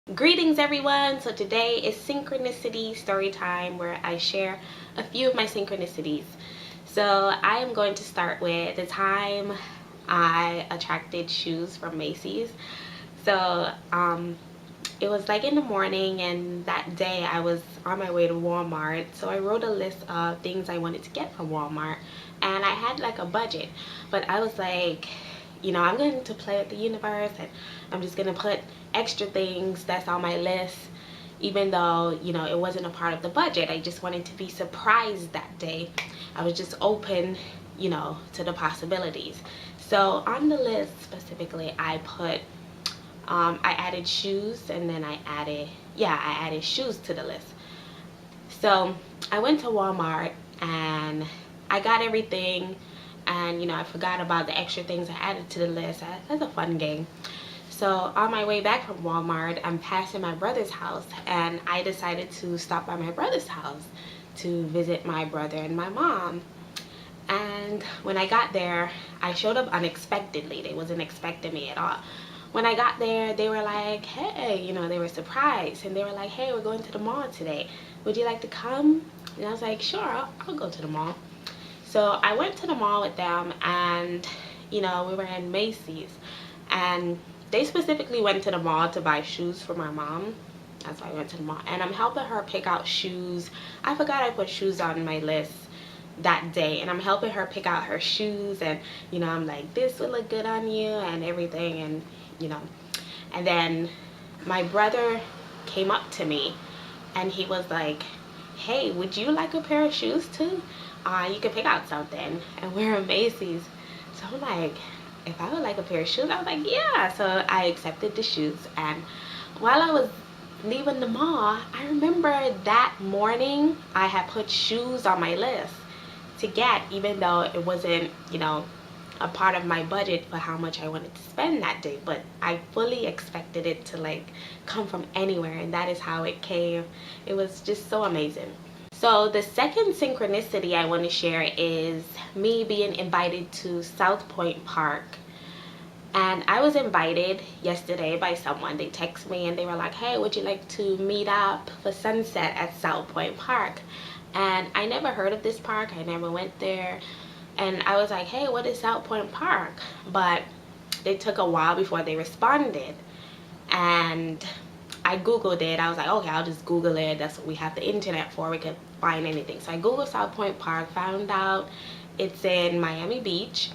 Greetings everyone. So today is Synchronicity story time, where I share a few of my synchronicities. So I am going to start with the time I attracted shoes from Macy's. So it was like in the morning, and that day I was on my way to Walmart. So I wrote a list of things I wanted to get from Walmart, and I had like a budget, but I was like, I'm going to play with the universe, and I'm just going to put extra things that's on my list, even though, it wasn't a part of the budget. I just wanted to be surprised that day. I was just open, to the possibilities. So on the list specifically, I put, I added shoes, and then I added shoes to the list. So I went to Walmart and I got everything, and I forgot about the extra things I added to the list. That's a fun game. So on my way back from Walmart, I'm passing my brother's house, and I decided to stop by my brother's house to visit my brother and my mom. And when I got there, I showed up unexpectedly. They wasn't expecting me at all. When I got there, they were like, hey, they were surprised, and they were like, hey, we're going to the mall today. Would you like to come? And I was like, sure, I'll go to the mall. So I went to the mall with them, and we were in Macy's, and they specifically went to the mall to buy shoes for my mom. That's why I went to the mall, and I'm helping her pick out shoes. I forgot I put shoes on my list that day, and I'm helping her pick out her shoes, and I'm like, this would look good on you and everything, and and then my brother came up to me, and he was like, hey, would you like a pair of shoes too? You could pick out something. And we're in Macy's, so I'm like, if I would like a pair of shoes, I was like, yeah. So I accepted the shoes, and while I was leaving the mall, I remember that morning I had put shoes on my list to get, even though it wasn't a part of my budget for how much I wanted to spend that day, but I fully expected it to like come from anywhere, and that is how it came. It was just so amazing. So the second synchronicity I want to share is me being invited to South Point Park. And I was invited yesterday by someone. They texted me and they were like, hey, would you like to meet up for sunset at South Point Park? And I never heard of this park. I never went there. And I was like, hey, what is South Point Park? But they took a while before they responded. And I Googled it. I was like, okay, I'll just Google it. That's what we have the internet for. We could find anything. So I Googled South Point Park, found out it's in Miami Beach.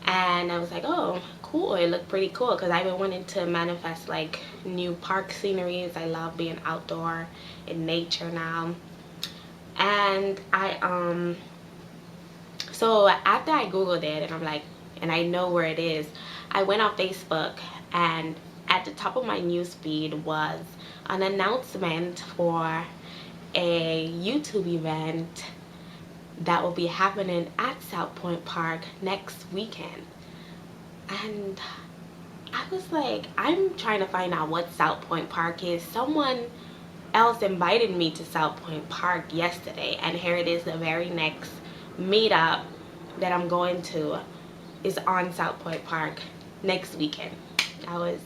And I was like, oh, cool. It looked pretty cool, because I've been wanting to manifest like new park sceneries. I love being outdoor in nature now. And so after I Googled it, and I'm like, and I know where it is, I went on Facebook, and at the top of my news feed was an announcement for a YouTube event that will be happening at South Point Park next weekend. And I was like, I'm trying to find out what South Point Park is. Someone else invited me to South Point Park yesterday, and here it is. The very next meetup that I'm going to is on South Point Park next weekend. That was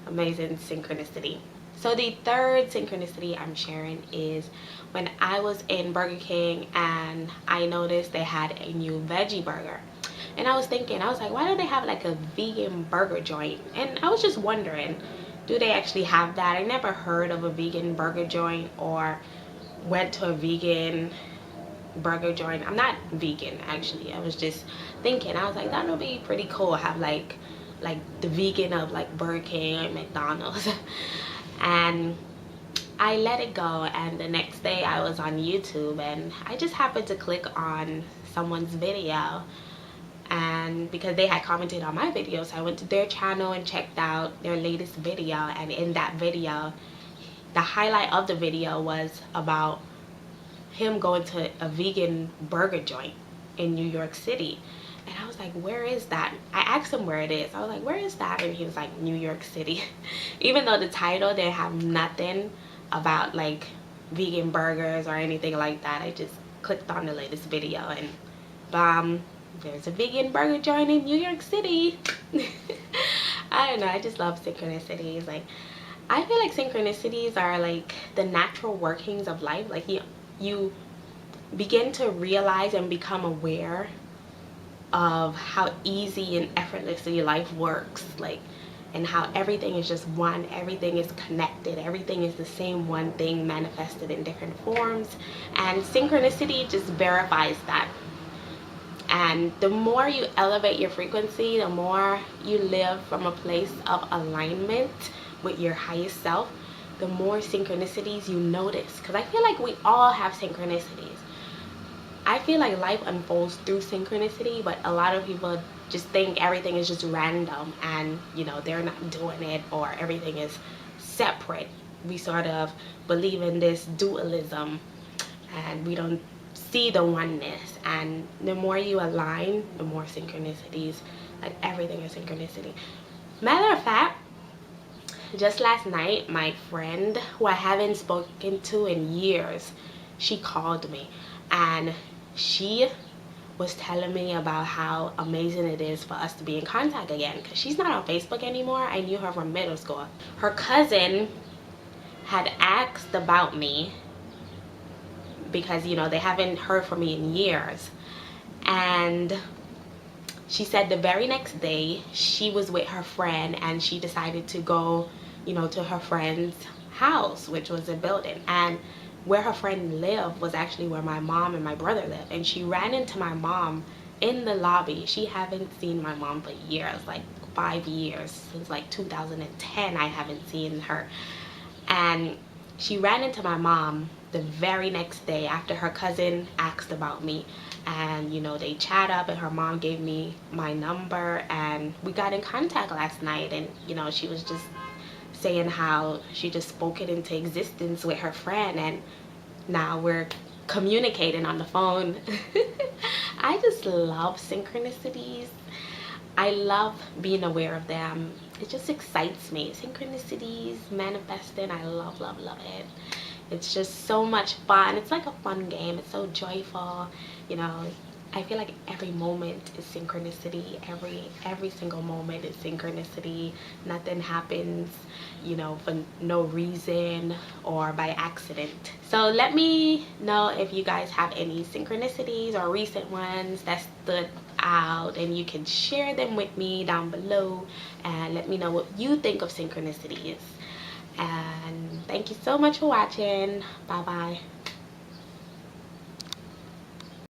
amazing synchronicity. So the third synchronicity I'm sharing is when I was in Burger King, and I noticed they had a new veggie burger. And I was thinking, I was like, why don't they have like a vegan burger joint? And I was just wondering, do they actually have that? I never heard of a vegan burger joint or went to a vegan burger joint. I'm not vegan, actually. I was just thinking, I was like, that would be pretty cool. Have like the vegan of like Burger King or McDonald's. And I let it go, and the next day I was on YouTube, and I just happened to click on someone's video, and because they had commented on my video, so I went to their channel and checked out their latest video. And in that video, the highlight of the video was about him going to a vegan burger joint in New York City. And I was like, where is that? I asked him where it is. I was like, where is that? And he was like, New York City. Even though the title, they have nothing about like vegan burgers or anything like that. I just clicked on the latest video, and bam, there's a vegan burger joint in New York City. I don't know, I just love synchronicities. Like, I feel like synchronicities are like the natural workings of life. Like you begin to realize and become aware of how easy and effortlessly life works, like, and how everything is just one, everything is connected, everything is the same one thing manifested in different forms. And synchronicity just verifies that. And the more you elevate your frequency, the more you live from a place of alignment with your highest self, the more synchronicities you notice. Because I feel like we all have synchronicities. I feel like life unfolds through synchronicity, but a lot of people just think everything is just random and, you know, they're not doing it, or everything is separate. We sort of believe in this dualism and we don't see the oneness. And the more you align, the more synchronicities, like everything is synchronicity. Matter of fact, just last night, my friend who I haven't spoken to in years, she called me and she was telling me about how amazing it is for us to be in contact again, because she's not on Facebook anymore. I knew her from middle school. Her cousin had asked about me because, you know, they haven't heard from me in years, and she said the very next day she was with her friend and she decided to go, you know, to her friend's house, which was a building, and where her friend lived was actually where my mom and my brother lived. And she ran into my mom in the lobby. She haven't seen my mom for years, like 5 years, since like 2010 I haven't seen her. And she ran into my mom the very next day after her cousin asked about me, and, you know, they chat up and her mom gave me my number and we got in contact last night. And, you know, she was just saying how she just spoke it into existence with her friend, and now we're communicating on the phone. I just love synchronicities. I love being aware of them. It just excites me. Synchronicities, manifesting, I love, love, love it. It's just so much fun. It's like a fun game. It's so joyful, you know. I feel like every moment is synchronicity. Every single moment is synchronicity. Nothing happens, you know, for no reason or by accident. So let me know if you guys have any synchronicities or recent ones that stood out, and you can share them with me down below and let me know what you think of synchronicities. And thank you so much for watching. Bye bye.